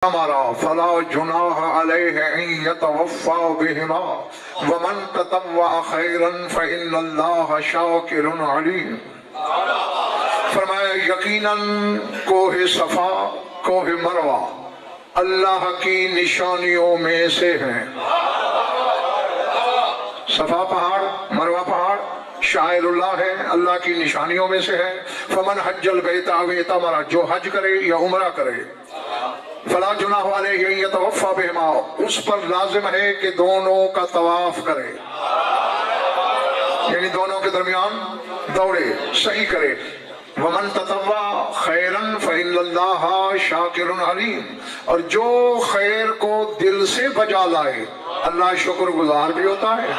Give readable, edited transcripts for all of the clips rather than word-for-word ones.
हमारा फला जुनाह अलैहि अन यतवफ़्फ़ा बिहिमा वमन ततव्वअ खैरन फ़इन्नल्लाह शाकिरुन अलीम। फरमाया यकीनन कोहे सफा कोहे मरवा अल्लाह की निशानियों में से है। सफा पहाड़ मरवा पहाड़ शायरुल्लाह है, अल्लाह की निशानियों में से है। फमन हज्जल बैत अवेतमरा, जो हज करे या उमरा करे, फला जुनाह अलैहि यतवफ़्फ़ा बिहिमा, उस पर लाजिम है कि दोनों का तवाफ करे, यानी दोनों के दरमियान दौड़े, सही करे। वमन ततव्वा खैरन फ़इन्नल्लाह शाकिरुन अलीम, और जो खैर को दिल से बजा लाए अल्लाह शुक्रगुजार भी होता है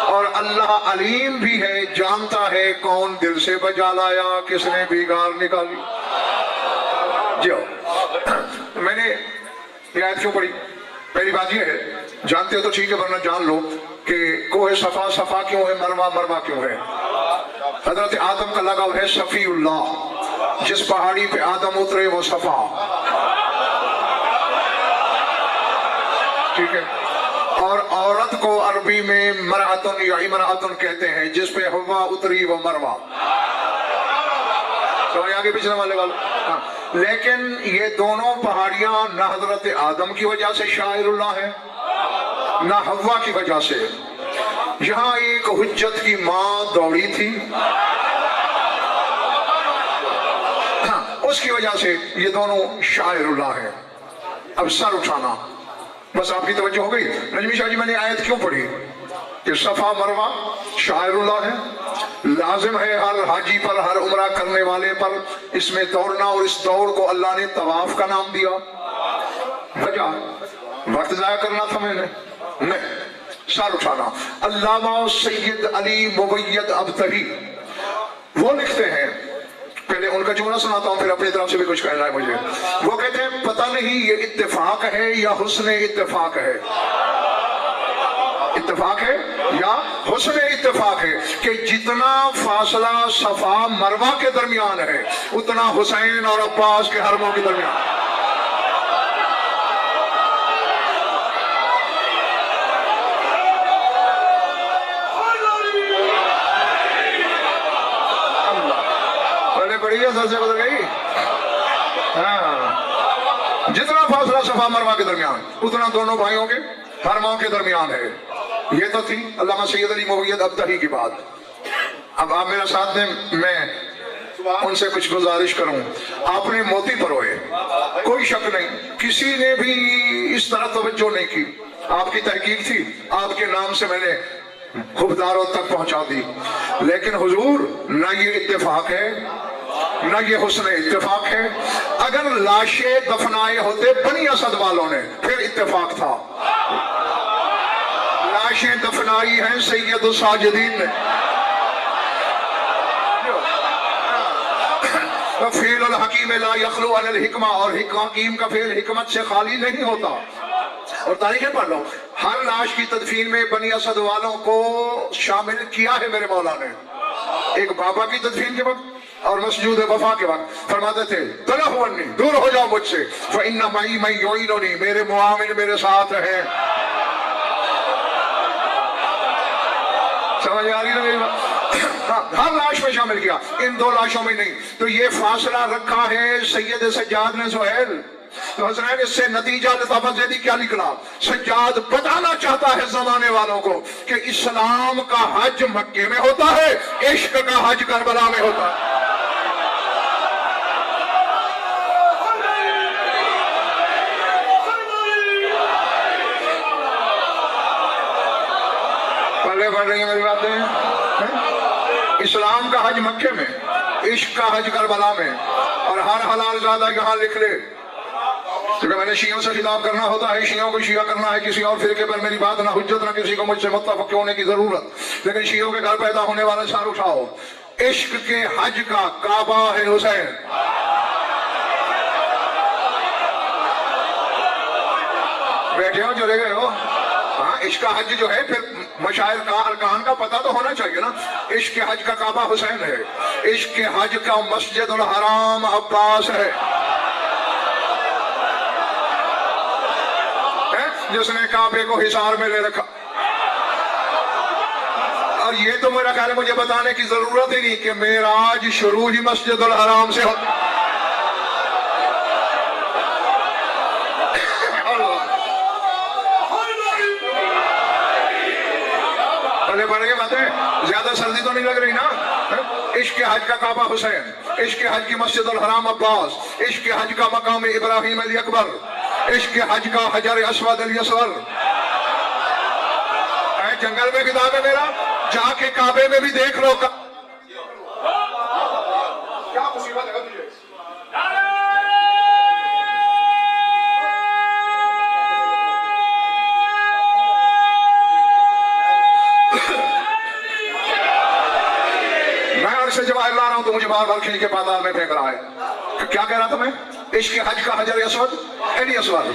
और अल्लाह अलीम भी है, जानता है कौन दिल से बजा लाया, किसने बिगाड़ निकाली। जो मैंने ये आयत क्यों पढ़ी, पहली बात ये है, जानते हो तो ठीक है, वरना जान लो कि कोहे सफा सफा क्यों है, मरवा मरवा क्यों है। हजरत आदम का लगाव है सफीउल्लाह, जिस पहाड़ी पे आदम उतरे वो सफा, ठीक है। और औरत को अरबी में मरअतुन या इमराअतुन कहते हैं, जिस पे हवा उतरी वो मरवा। समझ आगे पिछले वाले वाले। हाँ, लेकिन ये दोनों पहाड़ियां न हजरत आदम की वजह से शायरुल्लाह है न हवा की वजह से। यहां एक हुज्जत की मां दौड़ी थी, हाँ, उसकी वजह से ये दोनों शायरुल्लाह है। अब सर उठाना, बस आपकी तवज्जो हो गई। नजमी शाह जी, मैंने आयत क्यों पढ़ी कि सफा मरवा शायरुल्लाह है, लाजिम है हर हाजी पर, हर उमरा करने वाले पर इसमें दौड़ना, और इस दौड़ को अल्लाह ने तवाफ का नाम दिया। वजह वक्त जाया करना था मैंने नहीं, सर उठाना। अल्लामा सैयद अली मुवय्यद अबतही वो लिखते हैं, पहले उनका जुमला सुनाता हूं, फिर अपनी तरफ से भी कुछ कहना है मुझे। वो कहते हैं पता नहीं ये इत्तेफाक है या हुस्ने इत्तेफाक है, इत्तेफाक है या हुस्ने इत्तेफाक है कि जितना फासला सफा मरवा के दरमियान है उतना हुसैन और अब्बास के हरमों के दरमियान। बढ़िया सर से बदल गई। हाँ, जितना फासला सफा मरवा के दरमियान उतना दोनों भाइयों के हरमों के दरमियान है। ये तो थी अल्लामा सैयद अली मुवय्यद अबतही की बात। अब आप मेरे साथ में, मैं उनसे कुछ गुजारिश करूं, आपने मोती परोए, कोई शक नहीं, किसी ने भी इस तरह तवज्जो नहीं की, आपकी तहकीक थी, आपके नाम से मैंने खुबदारों तक पहुंचा दी। लेकिन हुजूर, ना ये इत्तेफाक है ना ये हुस्न इत्तेफाक है। अगर लाशें दफनाए होते बनी असद वालों ने फिर इत्तेफाक था। लाशें दफनाई हैं सैयद साजिदीन ने। फेल अल हकीम ला यखलू अनिल हिकमा, और हकीम का फेल हिकमत से खाली नहीं होता। और तारीखें पढ़ लो, हर लाश की तदफीन में बनी असद वालों को शामिल किया है मेरे मौला ने। एक बाबा की तदफीन के वक्त और मसजूद वफा के वक्त फरमाते थे तलहुन्नी, दूर हो जाओ मुझसे, फइन्ना मई मैं युइनुनी, मेरे मुआविन मेरे साथ है। समझ आ रही ना मेरी बात? हर लाश में शामिल किया, इन दो लाशों में नहीं। तो ये फासला रखा है सैयद सज्जाद ने सुहैल। तो हज़रत इससे नतीजा लताफ़त क्या निकला? सज्जाद बताना चाहता है जमाने वालों को कि इस्लाम का हज मक्के में होता है, इश्क का हज करबला में होता है। पहले बढ़ रही है मेरी बातें। इस्लाम का हज मक्के में, इश्क का हज करबला में, और हर हलाल ज़ादा यहाँ लिख ले। क्योंकि मैंने शियों से खिताब करना होता है, शियों को शिया करना है, किसी और फिरके पर मेरी बात ना हुज्जत, ना किसी को मुझसे मुत्तफक होने की जरूरत। लेकिन शियों के घर पैदा होने वाले सर उठाओ, इश्क के हज का काबा है हुसैन। बैठे हो, चले गए हो। हाँ, इश्क का हज जो है फिर मशाइर का अरकान का पता तो होना चाहिए ना। इश्क हज का काबा हुसैन है, इश्क हज का मस्जिदुल हराम अब्बास है, जिसने काबे को हिसार में ले रखा। और ये तो मेरा ख्याल है मुझे बताने की जरूरत ही नहीं कि मेराज शुरू ही मस्जिदुल हराम से हो। पहले बढ़ गए बातें, ज्यादा सर्दी तो नहीं लग रही ना। इश्क हज का काबा हुसैन, इश्क हज की मस्जिदुल हराम अब्बास, इश्क हज का मकाम इब्राहिम अली अकबर, इश्क हज का हजर अस्वद अली असगर। जंगल में किताब है मेरा, जाके काबे में भी देख लो। क्या मुसीबत है तुझे? मैं अर्श जवाहिर ला रहा हूं तो मुझे बार बार खींच के पाताल में फेंक रहा है। क्या कह रहा था मैं? इश्क हज का हजर अस्वद अली असगर।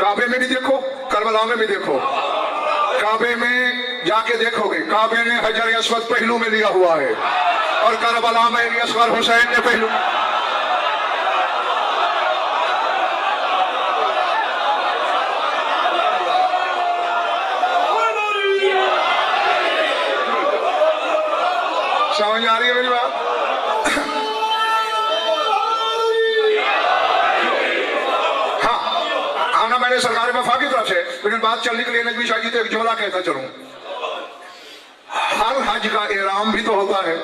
काबे में भी देखो, करबला में भी देखो। काबे में जाके देखोगे, काबे ने हजर अस्वद पहलू में लिया हुआ है और करबला में अली असगर हुसैन ने पहलू। समझ आ रही है मेरी बात? हाँ, आना मैंने सरकारी वफा की तरफ से, लेकिन बात चलने के लिए नजमी शाह जी तो एक जुमला कहता चलूं। हर हज का एहराम भी तो होता है।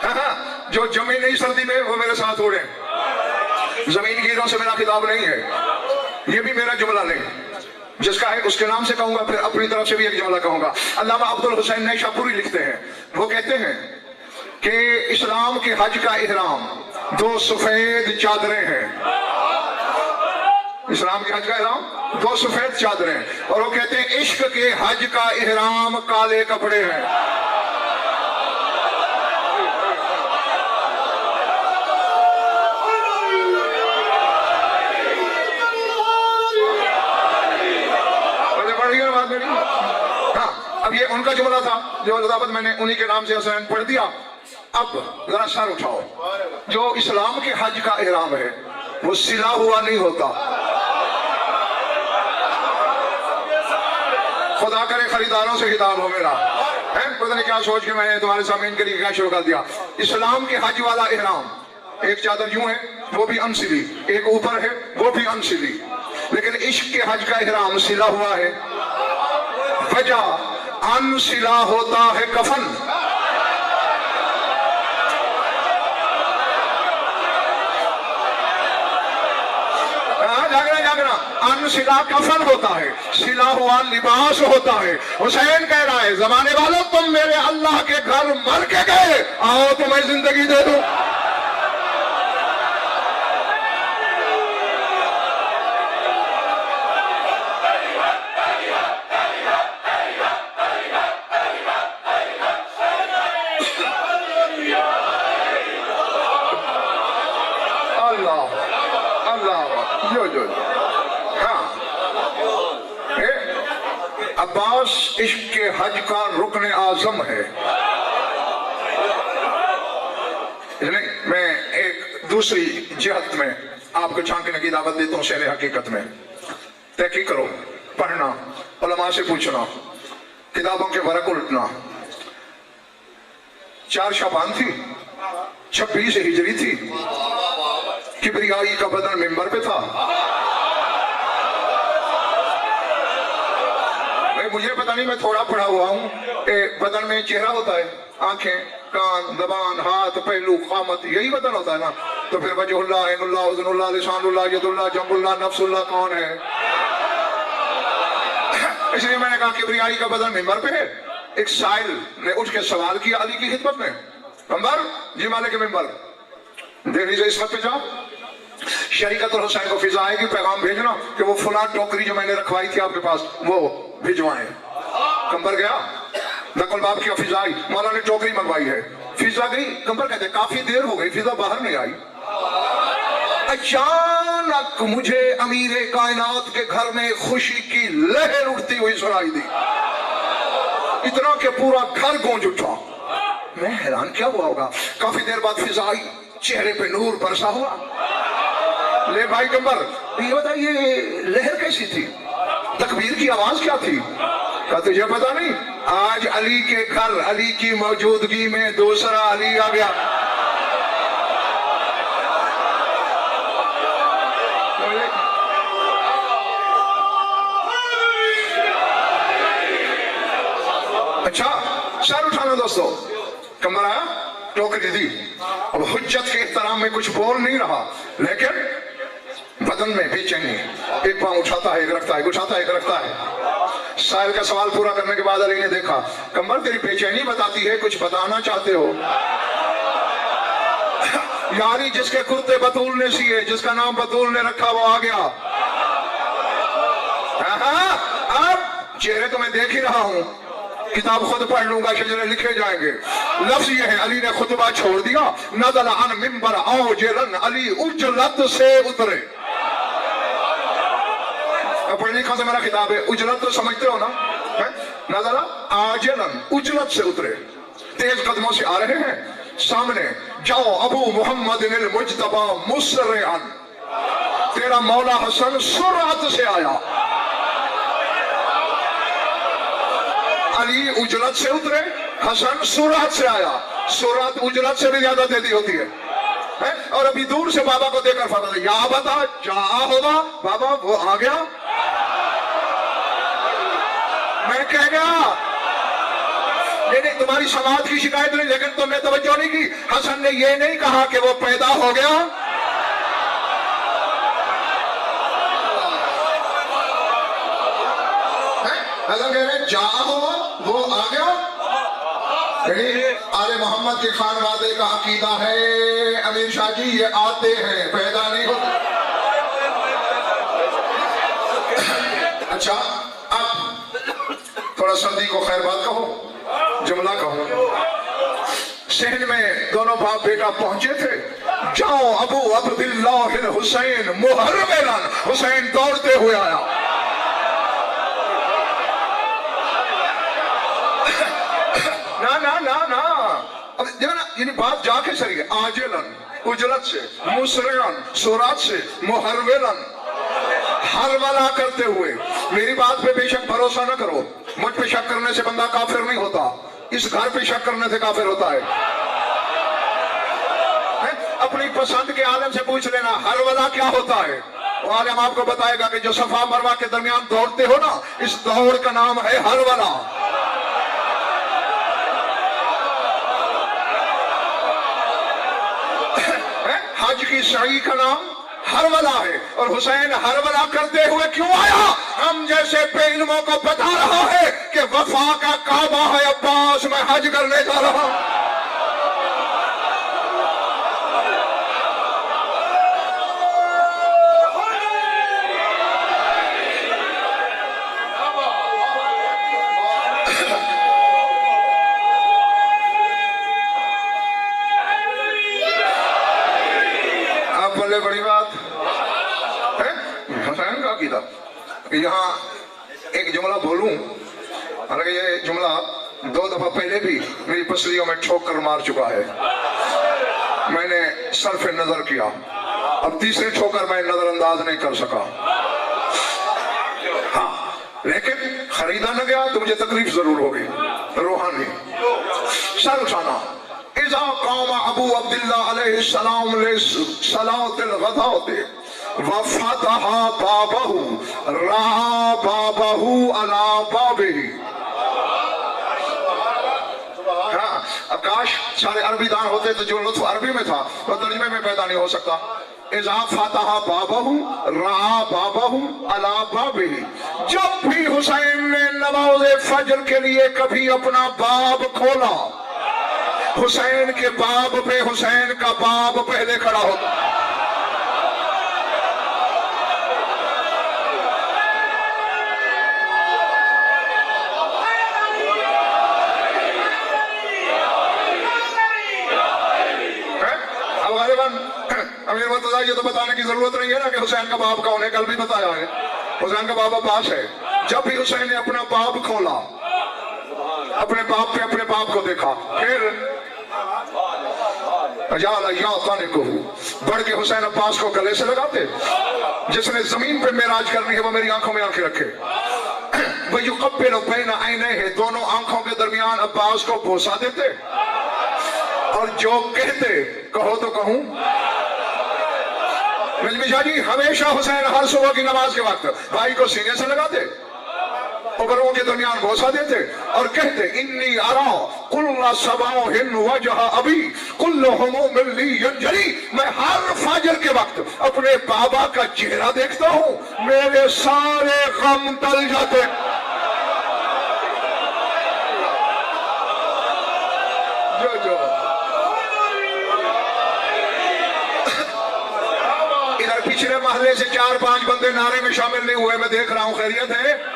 हाँ, जो जमी नहीं सर्दी में वो मेरे साथ उड़े। जमीन गिरों से मेरा खिताब नहीं है, ये भी मेरा जुमला नहीं। जिसका है उसके नाम से कहूंगा, फिर अपनी तरफ से भी एक जुमला कहूंगा। अल्लामा अब्दुल हुसैन नैशापुरी लिखते हैं, वो कहते हैं कि इस्लाम के हज का एहराम दो सफेद चादरें हैं। इस्लाम के हज का एहराम दो सफेद चादरें, और वो कहते हैं इश्क के हज का एहराम काले कपड़े हैं। हाँ, अब ये उनका जुमला था जो लदाबत मैंने उन्हीं के नाम से हुसैन पढ़ दिया। अब जरा सर उठाओ, जो इस्लाम के हज का एहराम है वो सिला हुआ नहीं होता। खुदा करे खरीदारों से हिदायत हो मेरा है, पता नहीं क्या सोच के मैंने तुम्हारे सामने इनके लिए क्या शुरू कर दिया। इस्लाम के हज वाला एहराम एक चादर यूं है वो भी अनसिली, एक ऊपर है वो भी अनसिली, लेकिन इश्क के हज का एहराम सिला हुआ है। वजह अनसिला होता है कफन। जागना अनसिला कफन होता है, सिला हुआ लिबास होता है। हुसैन कह रहा है जमाने वालों तुम मेरे अल्लाह के घर मर के गए, आओ तुम्हें जिंदगी दे दूं। अब्बास इश्क के हज का रुकन आजम है। नहीं, मैं एक दूसरी जिहत में आपको झांकने की दावत देता हूँ। शेर हकीकत में तहकीक करो, पढ़ना, उलमा से पूछना, किताबों के वरक उल्टना। 4 शाबान थी, 26 हिजरी थी, किबरियाई का बदन मिंबर पे था। मुझे पता नहीं, मैं थोड़ा पढ़ा हुआ हूँ। बदन में चेहरा होता है, आंखें, कान, जबान, हाथ, पहलू, कामत, यही बदन होता है ना। तो फिर वजहुल्लाह, ऐनुल्लाह, उज़्नुल्लाह, लिसानुल्लाह, यदुल्लाह, जंबुल्लाह, नफ्सुल्लाह कौन है? इसलिए मैंने कहा किबरियाई का बदन मिंबर पे है। एक साइल ने उठ के सवाल किया अली की खिदमत में, अंबर जी मालिक के मिंबर, देख लीजिए इस वक्त पे जाओ, शरीकतुल हुसैन को फिजा आएगी, पैगाम भेजना कि वो फुला टोकरी जो मैंने रखवाई थी आपके पास वो भिजवाएं। कंबर गया, नकल बाप की फिजा आई, मौला ने टोकरी मंगवाई है, फिजा गई। कंबर कहते काफी देर हो गई, फिजा बाहर नहीं आई। अचानक मुझे अमीर कायनात के घर में खुशी की लहर उठती हुई सुनाई दी, इतना कि पूरा घर गूंज उठा। मैं हैरान क्या हुआ होगा। काफी देर बाद फिजा आई, चेहरे पे नूर बरसा हुआ। ले भाई गंबर, ये बताइए लहर कैसी थी, तकबीर की आवाज क्या थी? क्या तुझे पता नहीं? आज अली के घर अली की मौजूदगी में दूसरा अली आ गया। अच्छा, सर उठाना दोस्तों। कमर आया, टोकरी दी। अब हुज्जत के एहतराम में कुछ बोल नहीं रहा, लेकिन बदन में बेचैनी, एक पांव उठाता है एक रखता है, उठाता है एक रखता है। साहिल का सवाल पूरा करने के बाद अली ने देखा, कमर तेरी बेचैनी बताती है, कुछ बताना चाहते हो? यारी जिसके कुर्ते बतूल ने सिए, जिसका नाम बतूल ने रखा, वो आ गया। अब चेहरे तो मैं देख ही रहा हूं, किताब खुद पढ़ लूंगा, शजरे लिखे जाएंगे। लफ्ज ये है, अली ने खुतबा छोड़ दिया। नज़ल अन मिंबर औजलन, अली उजलत से उतरे। पढ़ लिखा से मेरा किताब है, उजलत तो समझते हो ना? नज़ल आजलन, उजलत से उतरे, तेज कदमों से आ रहे हैं सामने। जाओ अबू मोहम्मद मुज्तबा मुसरअन, तेरा मौला हसन सुरात से आया। अली उजलत से उतरे, हसन सुरात से आया। सुरात उजलत से भी ज्यादा तेजी होती है? और अभी दूर से बाबा को देखकर फरमा, या बता क्या होगा बाबा, वो आ गया। मैं कह गया नहीं, तुम्हारी समाज की शिकायत नहीं, लेकिन तुमने तवज्जो नहीं की। हसन ने ये नहीं कहा कि वो पैदा हो गया। हसन कह रहे जा हुआ, वो आ गया। आले मोहम्मद के खानवादे का अकीदा है अमीर शाह जी, ये आते हैं, पैदा नहीं होते। अच्छा, अब थोड़ा सर्दी को खैर बात कहो, जुमला कहो। शहर में दोनों बाप बेटा पहुंचे थे। जाओ अबू अब्दुल्लाह हुसैन मुहर्रमन, हुसैन दौड़ते हुए आया। ना ना ना ना, अब देखो ना, यानी बात जाके सही है। आजलन, उजलत से, मुसरअन, सुरात से, मुहर्रमन, हर वाला करते हुए। मेरी बात पे बेशक भरोसा न करो, मुझ पे शक करने से बंदा काफिर नहीं होता, इस घर पे शक करने से काफिर होता है। अपनी पसंद के आलम से पूछ लेना, हर वाला क्या होता है? वो आलम आपको बताएगा कि जो सफा मरवा के दरमियान दौड़ते हो ना, इस दौड़ का नाम है हर वाला। हज की सही का नाम हरवला है, और हुसैन हरवला करते हुए क्यों आया? हम जैसे बेइल्मों को बता रहा है कि वफा का काबा है अब्बास, मैं हज करने जा रहा हूं। बड़ी बात है हुसैन का कीदा। यहाँ एक जुमला बोलूं, हालांकि ये जुमला 2 दफा पहले भी मेरी पसलियों में ठोक कर मार चुका है, मैंने सरफ नजर किया, अब तीसरी ठोकर मैं नजरअंदाज नहीं कर सका। हाँ, लेकिन खरीदा न गया तो मुझे तकलीफ जरूर होगी रूहानी। सर उठाना। इज़ा क़ामा अबू अब्दुल्लाह अलैहिस्सलाम लिस्सलातिल ग़दाति व फ़तहा बाबहु रहा बाबहु अला बाबिही। हाँ, अब काश सारे अरबी दान होते तो जो लुत्फ़ अरबी में था वो तर्जुमे में पैदा नहीं हो सकता। इज़ा फ़तहा बाबहु रहा बाबहु अला बाबिही। जब भी हुसैन ने नमाज़े फज्र के लिए कभी अपना बाब खोला, हुसैन के बाब पे हुसैन का बाब पहले खड़ा होता। अब गालिबन अमीर मुर्तजा ये तो बताने की जरूरत नहीं है ना कि हुसैन का बाप कौन है, कल भी बताया है हुसैन का बाप अब्बास है। जब भी हुसैन ने अपना बाप खोला, अपने बाप पे अपने बाप को देखा, फिर को बढ़ के हुसैन अब्बास को गले से लगाते। जिसने जमीन पे मेराज करनी है वो मेरी आंखों में आंखें रखे। वो युकब्बिल बैन ऐनैहि, दोनों आंखों के दरमियान अब्बास को बोसा देते और जो कहते कहो तो कहूं। मिर्जा जी हमेशा हुसैन हर सुबह की नमाज के वक्त भाई को सीने से लगाते, उबरों के दरमियान बोसा देते और कहते इन्नी अरा कुल्ला सबाहिन वजह अबी कुल्लुहुम मिल्ली यंजली, मैं हर फजर के वक्त अपने बाबा का चेहरा देखता हूं, मेरे सारे गम टल जाते। जो इधर पिछले महल्ले से 4-5 बंदे नारे में शामिल नहीं हुए, मैं देख रहा हूं, खैरियत है?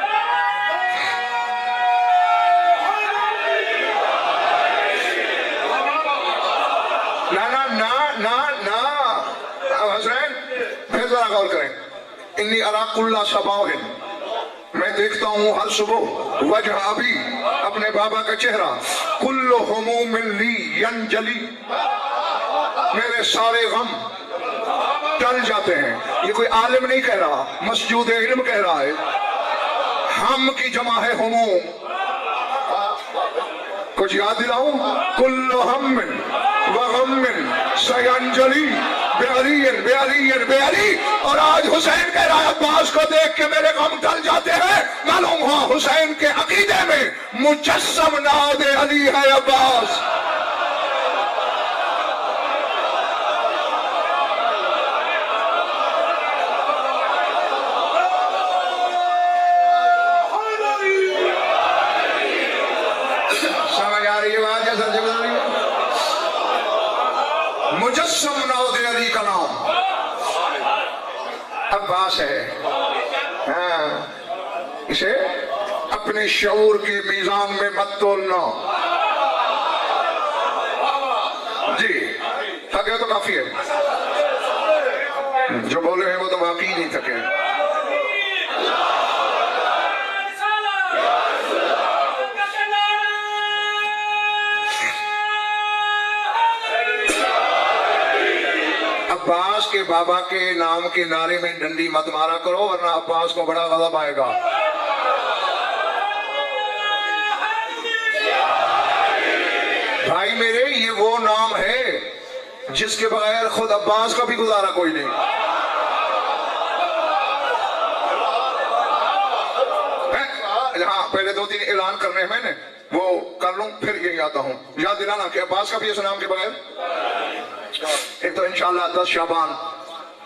गौर करें, इन्नी अराकुल्ला सबाहिन, मैं देखता हूं हर सुबह वजह अभी, अपने बाबा का चेहरा, कुल्लुहुम मिल्ली यंजली, मेरे सारे गम टल जाते हैं। ये कोई आलिम नहीं कह रहा, मसजूद इल्म कह रहा है। हम की जमा है हुमू, कुछ याद दिलाऊं, कुल्लु हम्मिन व गम्मिन सयंजली बेअलियन बेअलियन बेअली। और आज हुसैन कह रहा है अब्बास को देख के मेरे गम टल जाते हैं। मालूम हुआ हुसैन के अकीदे में मुजस्सम नाद अली है अब्बास। समझ आ रही है बात? क्या सर बता रही है? मुजस्सम नाद अली का नाम अब्बास है। हाँ, इसे अपने शऊर के मीजान में मत तोलना जी, थके तो काफी है, जो बोले हैं वो तो वाकई नहीं थके। अब्बास के बाबा के नाम के नारे में डंडी मत मारा करो, वरना अब्बास को बड़ा गज़ब आएगा। भाई मेरे, ये वो नाम है जिसके बगैर खुद अब्बास का भी गुजारा कोई नहीं। हाँ, पहले 2-3 ऐलान करने हैं मैंने, वो कर लूं फिर यही आता हूं। याद दिलाना कि अब्बास का भी इस नाम के बगैर। एक तो इंशाअल्लाह 10 शाबान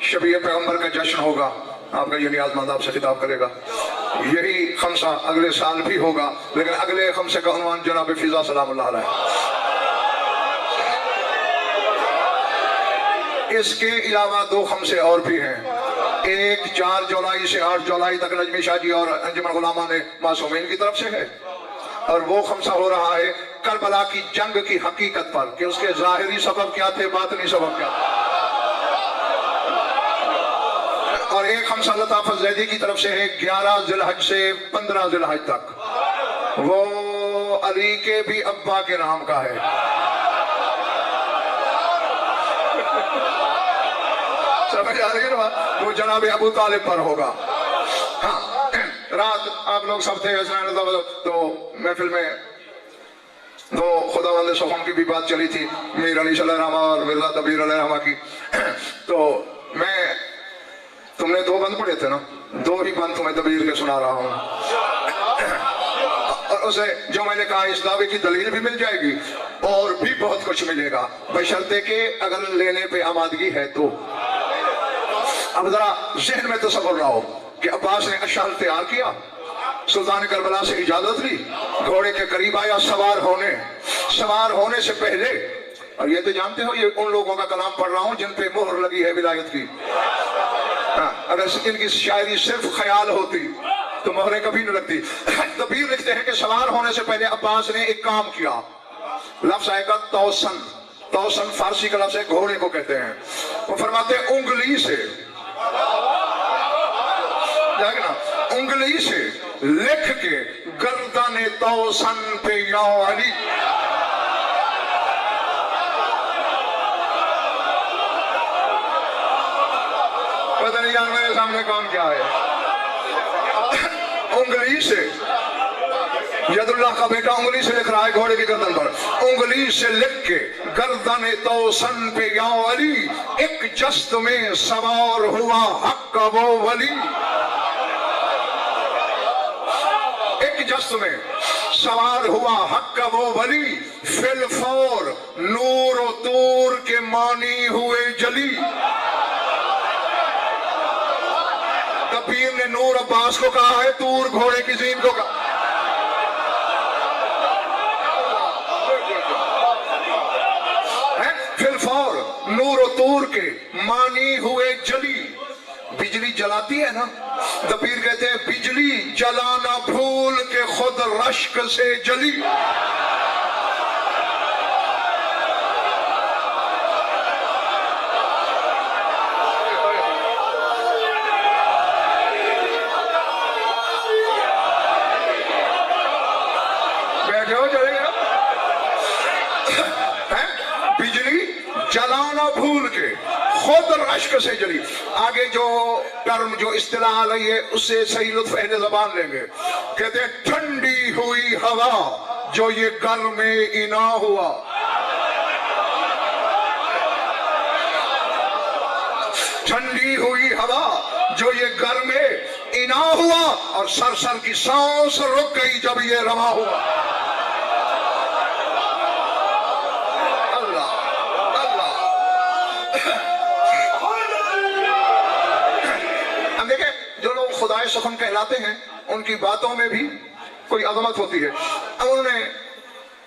शबीए पैगंबर का जश्न होगा, आपका ये नियाज़मंद आपसे खिताब करेगा। यही खमसा अगले साल भी होगा, लेकिन अगले खमसे का उन्वान जनाब फिजा सलामुल्लाह अलैह। इसके अलावा 2 खमसे और भी हैं। एक 4 जुलाई से 8 जुलाई तक नजमी शाह जी और अंजुमन गुलामा ने मासूमीन की तरफ से है, और वो खमसा हो रहा है करबला की जंग की हकीकत पर कि उसके जाहिरी सबब क्या थे, बातनी सबब क्या थे। और एक खमसा लताफत ज़ैदी की तरफ से है 11 ज़िलहज से 15 ज़िलहज तक, वो अली के भी अब्बा के नाम का है। समझ आ रही है ना? वो जनाब अबू तालिब पर होगा। हाँ, रात आप लोग सब थे तो महफिल में तो खुदावंद सुखम की भी बात चली थी, मीर अली रहमा और मिर्जा तबीर रहमा की। तो मैं, तुमने 2 बंद पढ़े थे ना, 2 ही बंद तुम्हें तबीर के सुना रहा हूँ। और उसे जो मैंने कहा इस दावे की दलील भी मिल जाएगी और भी बहुत कुछ मिलेगा, बशर्ते के अगर लेने पे आमादगी है तो। अब जरा जहन में तसव्वुर रहो कि अब्बास ने अशाल तैयार किया, सुल्तान करबला से इजाजत ली, घोड़े के करीब आया सवार होने से पहले। और ये तो जानते हो, ये उन लोगों का कलाम पढ़ रहा हूं जिन पे मोहर लगी है विलायत की। अगर इनकी शायरी सिर्फ ख्याल होती तो मोहरें कभी न लगती। तबीर लिखते हैं कि सवार होने से पहले अब्बास ने एक काम किया, लफ्ज आएगा तौसन, तौसन फारसी का लफ्ज़ है, घोड़े को कहते हैं। वो फरमाते हैं उंगली से, ना उंगली से लिख के गर्दन तौसन पे या अली। पता नहीं यार मेरे सामने कौन क्या है। उंगली से, यदुल्लाह का बेटा उंगली से लिख रहा है घोड़े की गर्दन पर, उंगली से लिख के गर्दन तौसन पे या अली, एक जस्त में सवार हुआ हक का वो वली। एक जस्त में सवार हुआ हक का वो वली, फिलफोर नूर और तूर के मानी हुए जली। पीर ने नूर अब्बास को कहा है, तूर घोड़े की जीन को कहा। फिलफौर नूर और तूर के मानी हुए जली। बिजली जलाती है ना, तो पीर कहते हैं बिजली जलाना भूल के खुद रश्क से जली। जलाना भूल के खुद रश्क से जली। आगे जो टर्म जो इस्तिलाह आ रही है उससे सही लुत्फ अहले ज़बान लेंगे। कहते हैं ठंडी हुई हवा जो ये गर्म इना हुआ। ठंडी हुई हवा जो ये गर्म इना हुआ, और सर सर की सांस रुक गई जब ये रवा हुआ। खुदाए सुखन कहलाते हैं, उनकी बातों में भी कोई अजमत होती है। अब उन्होंने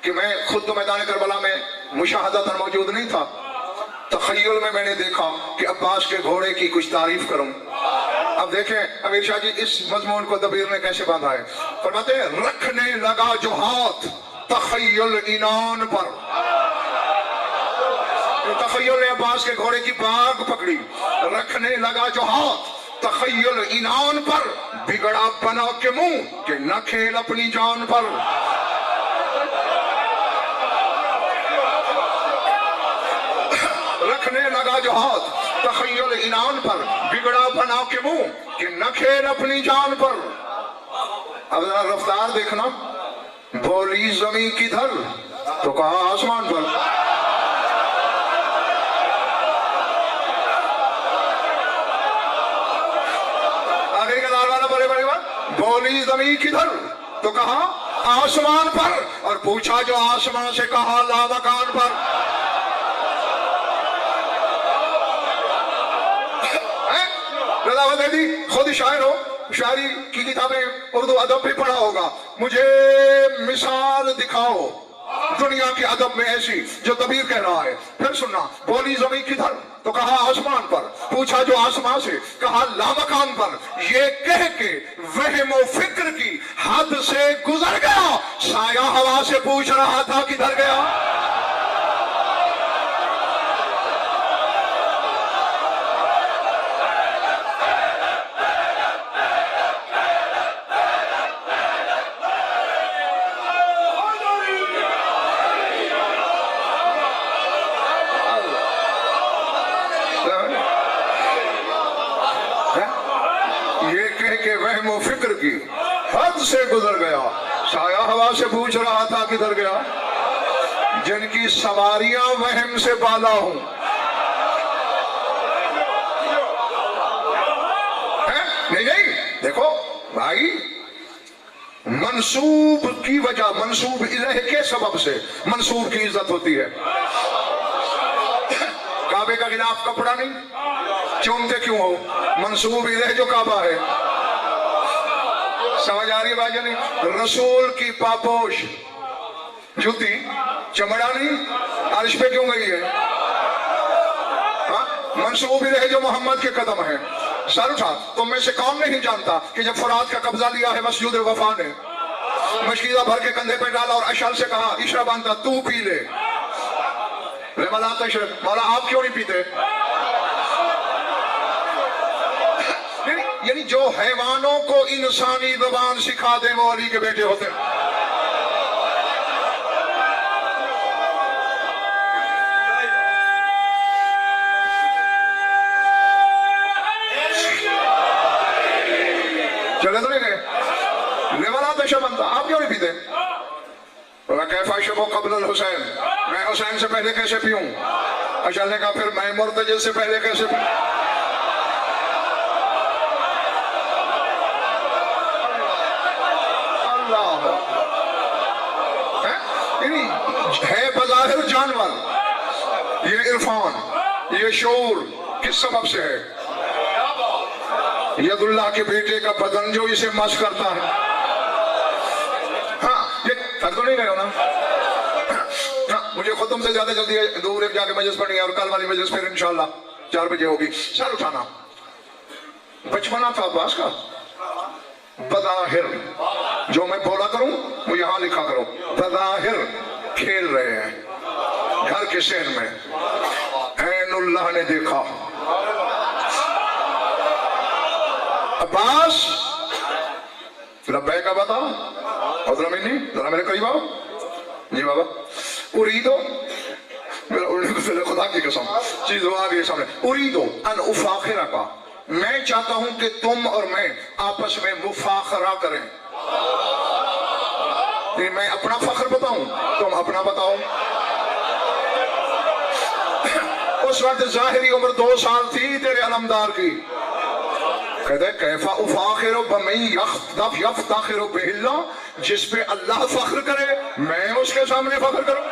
कि मैं खुद तो मैदान करबला में मुशाहदतन मौजूद नहीं था, तखय्युल में मैंने देखा कि अब्बास के घोड़े की कुछ तारीफ करूं। अब देखें अमीर शाह जी इस मजमून को दबीर ने कैसे बांधा है। फरमाते हैं रखने लगा जो हाथ तखय्युल इनान पर। तखय्युल ने अब्बास के घोड़े की बाग पकड़ी। रखने लगा जो हाथ तखय्युल इनान पर, बिगड़ा बना के मुंह के न खेल अपनी जान पर। रखने लगा जो हाथ तखय्युल इनान पर, बिगड़ा बना के मुंह के न खेल अपनी जान पर। अब जरा रफ्तार देखना, बोली जमी किधर तो कहा आसमान पर। बोली जमीन किधर तो कहा आसमान पर, और पूछा जो आसमान से कहा लामकान पर। रज़ावत दी खुद शायर हो, शायरी की किताबें उर्दू अदब भी पढ़ा होगा। मुझे मिसाल दिखाओ दुनिया के अदब में ऐसी जो तबीर कह रहा है। फिर सुनना, बोली जमीन किधर तो कहा आसमान पर, पूछा जो आसमान से कहा लामकान पर। ये कह के वहमो फिक्र की हद से गुजर गया, साया हवा से पूछ रहा था किधर गया। फिक्र की हद से गुजर गया, साया हवा से पूछ रहा था किधर गया। जिनकी सवारियां वहम से बाला हूं, नहीं नहीं देखो भाई, मंसूब की वजह, मंसूब इलह के सबब से मंसूब की इज्जत होती है। काबे का गिलाफ कपड़ा नहीं, चूमते क्यों हो? मंसूब इलह जो काबा है। समझ आ रही है भाई नहीं? रसूल की पापोश जूती चमड़ा नहीं, अर्श पे क्यों गई है? मंसूब इलह जो मोहम्मद के कदम है। सर उठा, तुम में से कौन नहीं जानता कि जब फुरात का कब्जा लिया है मस्जिद वफा ने, मशकीदा भर के कंधे पे डाला और अशल से कहा इशरा बांधा तू पी ले। लिमा ला तशरब, मौला आप क्यों नहीं पीते? यानी जो हैवानों को इंसानी ज़बान सिखा दे वो अली के बेटे होते हैं। चले तो नहीं गए? लिमा तशरब बनता, आप क्यों नहीं पीते? कैफा शबो कब्ल हुसैन, मैं हुसैन से पहले कैसे पीऊं? अचलने का फिर मैं मुर्तजा से पहले कैसे पीऊं? है बज़ाहिर जानवर, ये इरफान, ये शऊर किस सबब से है? यदुल्लाह के बेटे का बदन जो इसे मश करता है। हाँ, ये कर तो नहीं गए हो ना? हाँ, मुझे खुतम से ज्यादा जल्दी है, दूर एक जाके मजलिस पढ़नी है और कल वाली मजलिस फिर इंशाल्लाह 4 बजे होगी। सर उठाना, बचपना था अब्बास का। बज़ाहिर जो मैं बोला करूं वो यहां लिखा करो। बज़ाहिर खेल रहे हैं घर के शहर में, ऐनुल्लाह ने देखा। अब्बास लब्बैक का बता और जरा मेरे करीब आओ। जी बाबा, उरीदो, मेरा खुदा की कसम चीज आ गई सामने। उरीदो अन उफाखिरा का, मैं चाहता हूं कि तुम और मैं आपस में मुफाखरा करें। मैं अपना फख्र बताऊं, तुम अपना बताओ। उस वक्त जाहिरी उम्र 2 साल थी तेरे अलमदार की। कहते कैफा उफाखिरो बमई यफ्ताखिरो बिहिल्ला, जिस पे अल्लाह फख्र करे मैं उसके सामने फख्र करूं।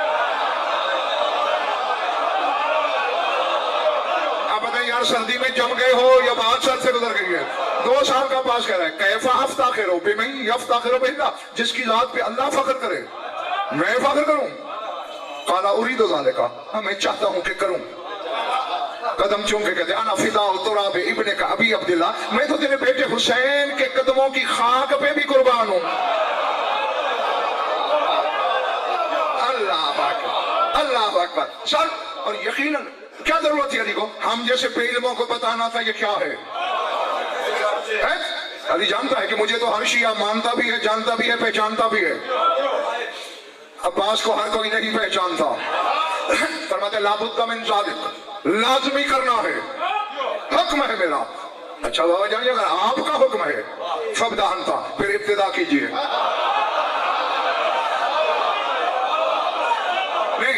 अब बताइए यार, सर्दी में जम गए हो या बात सर से गुजर गई है? 2 साल का पास कह रहा है। कैफा अफ्ताखिरो बिमई यफ्ताखिरो बिहिल्ला, जिसकी जात पे अल्लाह फख्र करे मैं फख्र करूं। काला उरीदो ज़ालिका, मैं चाहता हूं कि करूं। कदम चूम के कहते अना फिदा तुराब इब्ने का अबी अब्दुल्ला, मैं तो तेरे बेटे हुसैन के कदमों की खाक पे भी कुर्बान हूं। अल्लाह अकबर, अल्लाह अकबर। सर, और यकीनन क्या जरूरत थी अली को हम जैसे बेइल्मों को बताना था ये क्या है? अली जानता है कि मुझे तो हर शिया मानता भी है, जानता भी है, पहचानता भी है। अब्बास को हर कोई नहीं पहचानता। फरमाते लाबुद्दा मिन ज़ालिक, लाजमी करना है, हुक्म है मेरा। अच्छा बाबा जानिए, अगर आपका हुक्म है फबदानता, फिर इब्तिदा कीजिए। नहीं,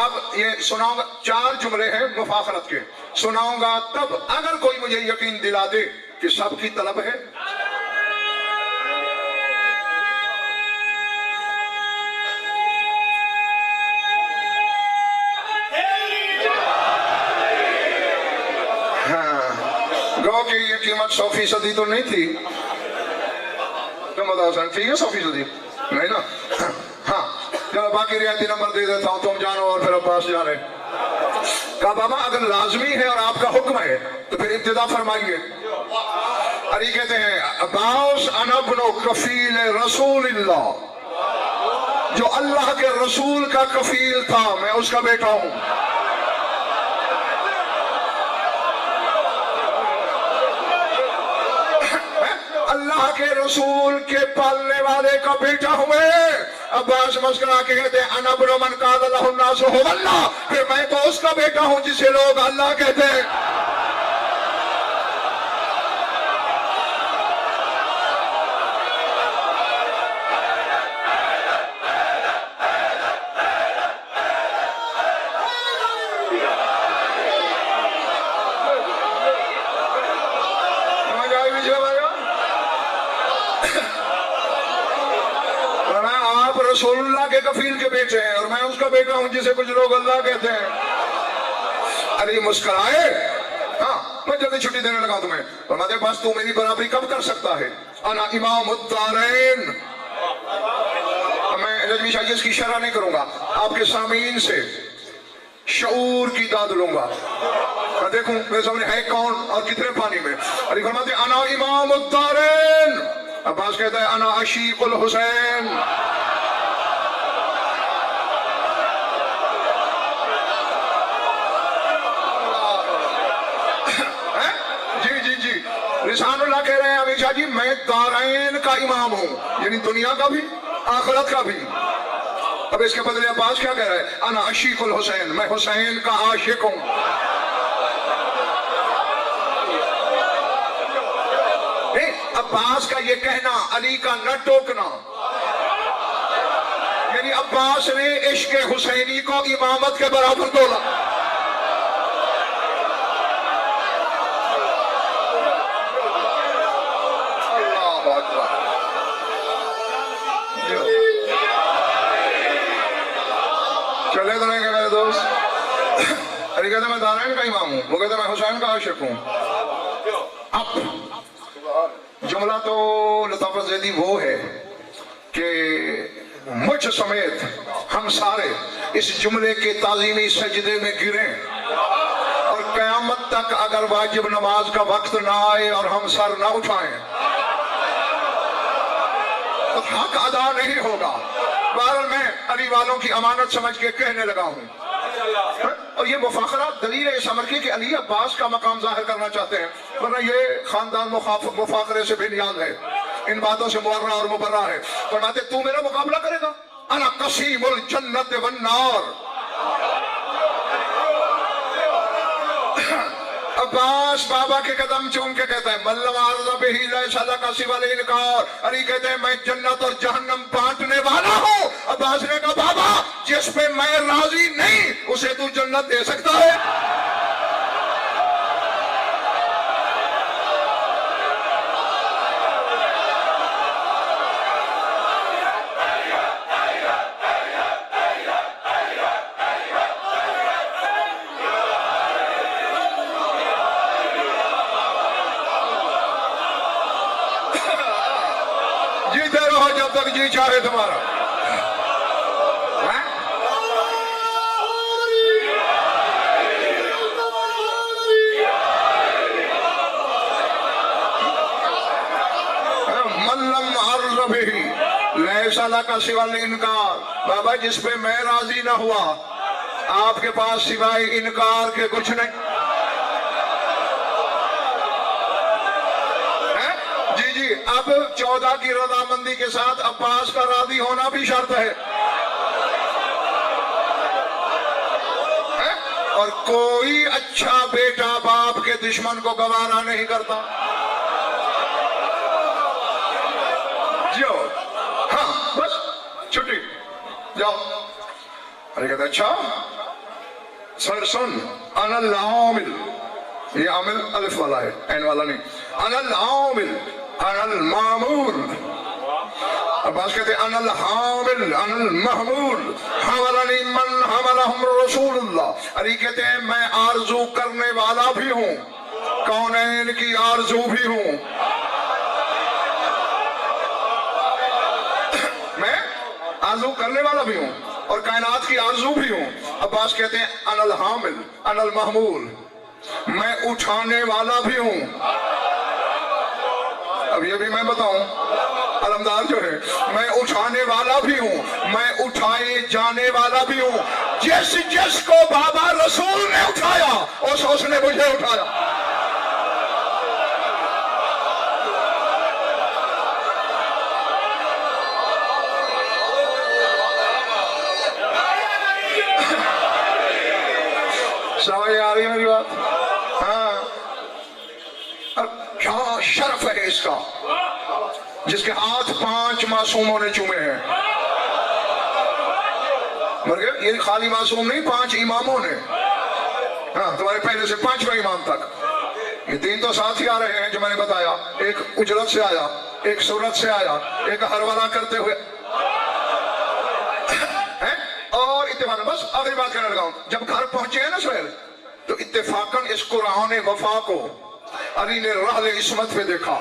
अब ये सुनाऊंगा, 4 जुमले हैं मुफाखरत के, सुनाऊंगा तब अगर कोई मुझे यकीन दिला दे कि सबकी तलब है। गो की ये कीमत 100% तो नहीं थी, तुम बताओ सर, ठीक है 100% नहीं ना? हाँ, चलो बाकी रियायती नंबर दे देता हूँ, तुम जानो और फिर अब्बास जाने। कहा बाबा अगर लाजमी है और आपका हुक्म है तो फिर इब्तिदा फरमाइए। अली कहते हैं अब्बास अना इब्नु कफील रसूलिल्लाह, जो अल्लाह के रसूल का कफील था मैं उसका बेटा हूं। अल्लाह के रसूल के पालने वाले का बेटा हुए। अब्बास मुस्कुरा के कहते हैं अना इब्नु मन काल लहु नासु हु अल्लाह, फिर मैं तो उसका बेटा हूं जिसे लोग अल्लाह कहते हैं। रसूलुल्लाह के कफील के बेटे हैं और मैं उसका बेटा हूं जिसे कुछ लोग अल्लाह कहते हैं। अरे मुस्कुराए, हाँ मैं जल्दी छुट्टी देने लगा तुम्हें। फरमाते बस तू मेरी बराबरी कब कर सकता है? अना इमामुद्दारैन। मैं रजवी शाह इसकी शरह नहीं करूंगा, आपके सामीन से शऊर की दाद लूंगा, मैं देखूं मेरे सामने है कौन और कितने पानी में। अली फरमाते अना इमामुद्दारैन। अब्बास कहता है अना अशीकुल हुसैन। कह रहे हैं हमेशा जी मैं दारैन का इमाम हूं, यानी दुनिया का भी आखिरत का भी। अब इसके बदले अब्बास क्या कह रहा है? अना अशीकुल हुसैन, मैं हुसैन का आशिक हूं। अब्बास का ये कहना अली का न टोकना, यानी अब्बास ने इश्क हुसैनी को इमामत के बराबर तोला। अल्लाह अकबर। चले तो नहीं मेरे दोस्त। अली कहते मैं दारैन का इमाम हूं, वो कहते मैं हुसैन का आशिक हूं। अब जुमला तो लताफत ज़ैदी वो है कि मुझ समेत हम सारे इस जुमले के ताज़ीमी सजदे में गिरे और क़यामत तक अगर वाजिब नमाज का वक्त ना आए और हम सर ना उठाएं तो हक अदा नहीं होगा। बहरहाल मैं अली वालों की अमानत समझ के कहने लगा हूं। और ये मुफाखरा दलील है इस अमर की कि अली अब्बास का मकाम जाहिर करना चाहते हैं, वरना ये खानदान मुफाखरे से बेनियाज है, इन बातों से मुअर्रा और मुबर्रा है। फरमाते तू मेरा मुकाबला करेगा, अना कसीमुल जन्नत वन्नार। अब्बास बाबा के कदम चूम के कहता है इनकार। अली कहते हैं मैं जन्नत और जहन्नम बांटने वाला हूं। अब्बास ने कहा बाबा जिस पे मैं राजी नहीं उसे तू जन्नत दे सकता है? जीते रहो जब तक जी चाहे तुम्हारा। मल्लम अर्ज़ बिही लैसा लका सिवाल इनकार। बाबा जिस पे मैं राजी ना हुआ आपके पास सिवाय इनकार के कुछ नहीं। अब 14 की रजामंदी के साथ अब्बास का राजी होना भी शर्त है, और कोई अच्छा बेटा बाप के दुश्मन को गवारा नहीं करता। जो हाँ बस छुट्टी जाओ। अरे कहते अच्छा सर सुन, अनल आमिल, ये आमिल अलिफ वाला है एन वाला नहीं, अनल आमिल अनल मामूल। अब्बास कहते अनल हामिल अनल महमूल हमलनी मन हमलहुम रसूलुल्लाह। अली कहते हैं मैं आरजू करने वाला भी हूँ, कौनैन की आरजू भी हूँ, मैं आरजू करने वाला भी हूँ और कायनात की आरजू भी हूँ। अब्बास कहते हैं अनल हामिल अनल महमूल, मैं उठाने वाला भी हूँ। अब ये भी मैं बताऊं, अलमदार जो है मैं उठाने वाला भी हूं, मैं उठाए जाने वाला भी हूं। जिस जिसको बाबा रसूल ने उठाया उसने मुझे उठाया। समझ आ रही है मेरी बात? हाँ, क्या शर्फ है इसका जिसके हाथ 5 मासूमों ने चूमे हैं। मगर ये खाली मासूम नहीं, 5 इमामों ने। हाँ, तुम्हारे पहले से 5वां इमाम तक। ये 3 तो साथ ही आ रहे हैं जो मैंने बताया, एक उजरत से आया, एक सूरत से आया, एक हरवाला करते हुए है? और इत्तेफाकन बस आखिरी बात कहने लगा हूं, जब घर पहुंचे हैं ना सुहेल, तो इत्तेफाकन इस कुरान वफा को अली ने रहले इस्मत पे देखा।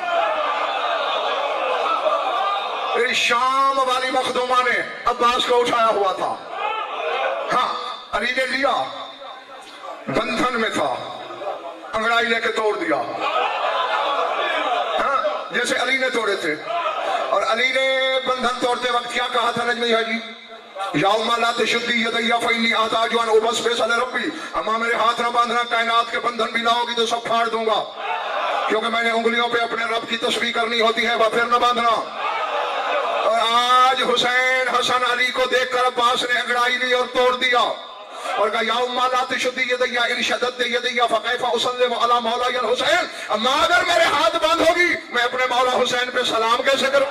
मेरी शाम वाली मखदूमा ने अब्बास को उठाया हुआ था। हाँ, अली ने लिया, बंधन में था, अंगड़ाई लेके तोड़ दिया। हाँ, जैसे अली ने तोड़े थे। और अली ने बंधन तोड़ते वक्त क्या कहा था नजमी हाजी? अम्मा मेरे हाथ ना बांधना, कायनात के बंधन भी लाओगी तो सब फाड़ दूंगा। क्योंकि मैंने उंगलियों पे अपने रब की तस्बीह करनी होती है, वह फिर न बांधना। और आज हुसैन हसन अली को देखकर अब्बास ने अंगड़ाई ली और तोड़ दिया और कहा या उम्मा ला तुशद्दी यदैया इन शद्दत यदैया फकैफ उसल्लिमु अला मौलाय हुसैन। अम्मा अगर मेरे हाथ बंद होगी मैं अपने मौला हुसैन पे सलाम कैसे करूं?